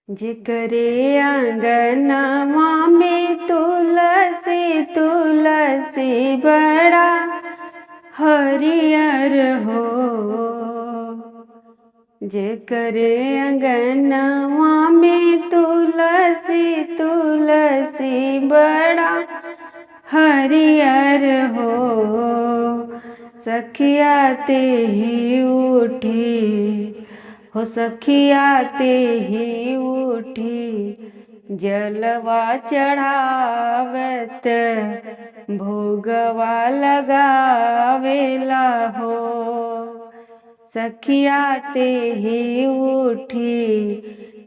जेकरे आंगनवा में तुलसी तुलसी बड़ा हरियर हो। जेकरे आंगनवा में तुलसी तुलसी बड़ा हरियर हो। सखिया ते ही उठी हो, सखिया ते ही उठी जलवा चढ़ावत भोगवा लगावेला हो। सखिया ते ही उठी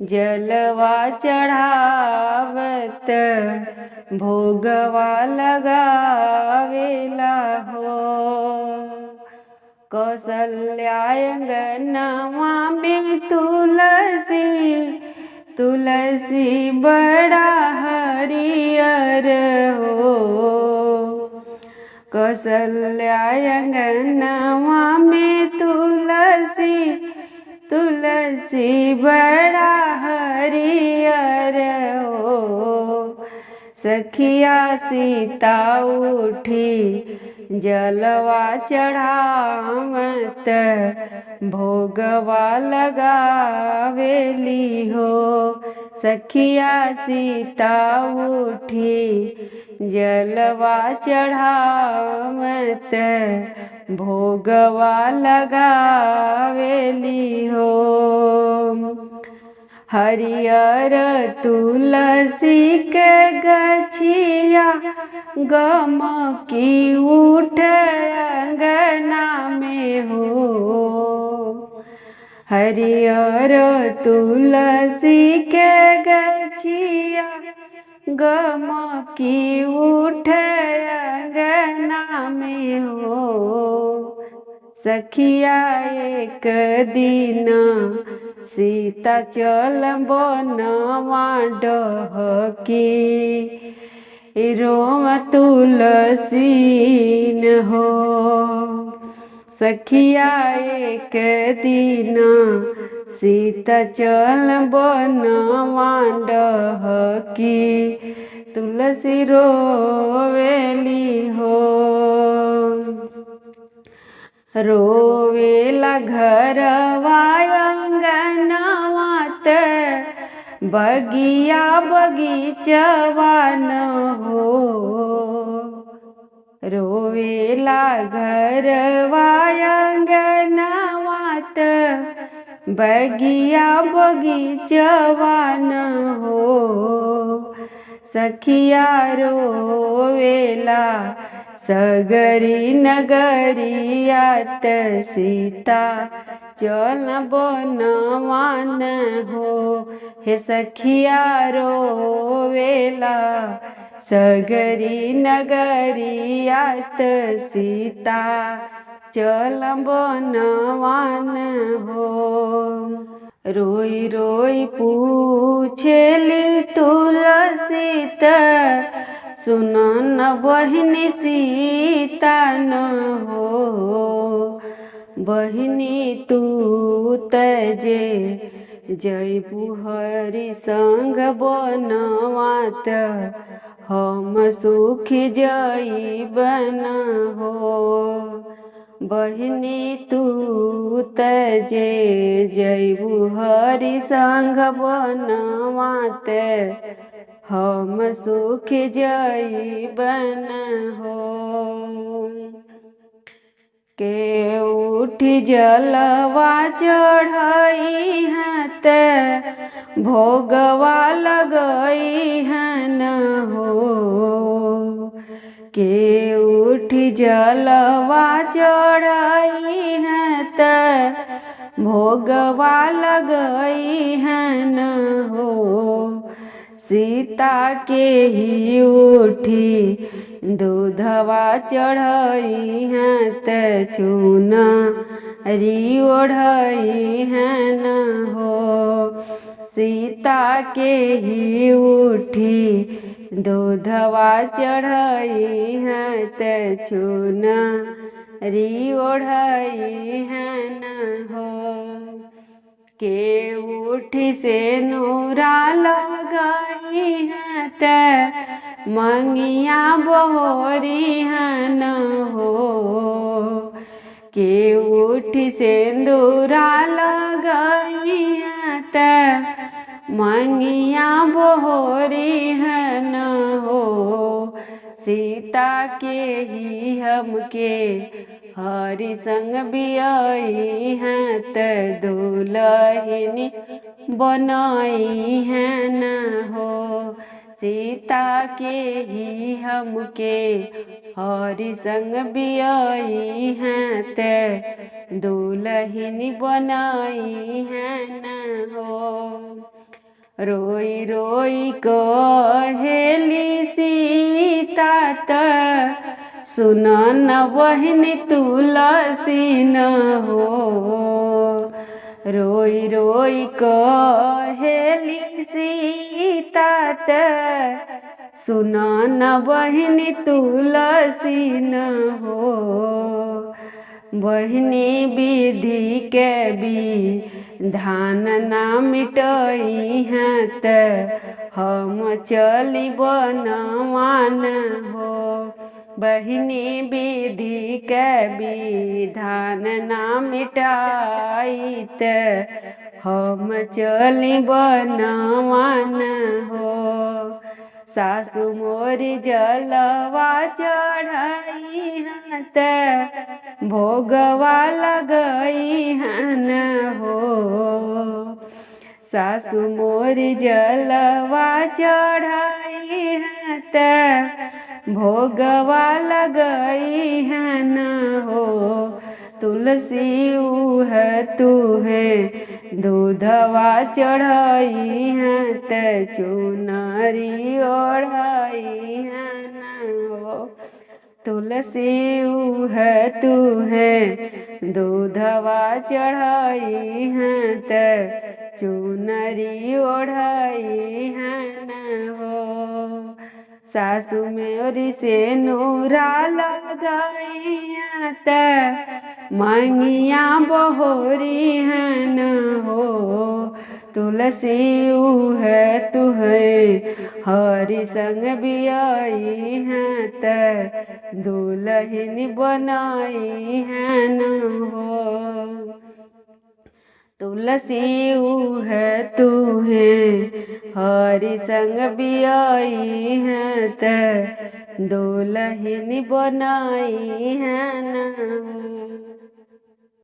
जलवा चढ़ावत भोगवा लगावेला हो। कौसल्या अंगनवा में तुलसी तुलसी बड़ा हरियर हो। कौसल्या अंगनवा में तुलसी तुलसी बड़ा हरियर हो। सखिया सीता उठी जलवा चढ़ावत भोगवा लगावेली हो। सखिया सीता उठी जलवा चढ़ावत भोगवा लगावेली हो। हरियर तुलसी के गछिया गमकी उठ अंगना में हो। हरियर तुलसी के गछिया गमकी उठ अंगना में हो। सखिया एक दिन सीता चल बनवा डहकी रोम तुलसी न हो। सखिया एक दिन सीता चल बनवा डहकी तुलसी रोवेली हो। रोवेला घरवा अंगनवा त बगिया बगीचवा न हो। रोवेला घरवा अंगनवा त बगिया बगीचवा न हो। सखिया रोवेला सगरी नगरियात सीता चल बनवा न हो। हे सखिया रोवेला सगरी नगरियात सीता चल बनवा न हो। रोई रोई पूछेली तुलसी त सुन न बहिनी सीता न हो। बहिनी तू तजे जयबू हरि संग बनवा त हम सुखी जइबन हो। बहिनी तू तजे जयबू हरि संग बनवा त हम सुख जइबन हो। के उठी जलवा चढ़ई हैं त भोगवा लगई हन हो। के उठी जलवा चढ़ई हैं त भोगवा लगई हन हो। सीता के ही उठी दूधवा चढ़ई हैं त चुनरी ओढ़ई हन हो। सीता के ही उठी दूधवा चढ़ई हैं त चुनरी ओढ़ई हन हो। के उठी से नूरा लगाई है ते मंगिया बहोरी है न हो। के उठी से नूरा लगाई है ते मंगिया बहोरी है न हो। सीता के ही हमके हरि संग बियाई हैं ते दुल्हनी बनाई है न हो। सीता के ही हमके हरि संग बियाई हैं ते दुल्हनी बनाई है न हो। रोई रोई कहेली सीता त सुन न बहिन तुलसी न हो। रोई रोई कहेली सीता त सुन न बहिन तुलसी न हो। बहिनी विधि के विधान ना मिटई हैं ते हम चली बनवान हो। बहिनी विधि के विधान ना मिटाई ते हम चली बनवान हो। सासु मोरी जलवा चढ़ाई हैं ते भोगवा लगई है न हो। सासु मोरी जलवा चढ़ाई है ते भोगवा लगई है न हो। तुलसी उह तू है दूधवा चढ़ाई है ते चुनरी ओढ़ाई है न हो। तुलसी उह तू है दूधवा चढ़ाई है ते चुनरी ओढ़ाई है न हो। सासु मेरी से नूरा लगाई है ते मंगिया बहोरी है न हो। तुलसी उह तू है हरि संग बियाई है ते दुल्हनी बनाई है न हो। तुलसी उह तू है हरि संग बियाई है ते दुल्हनी बनाई है न हो।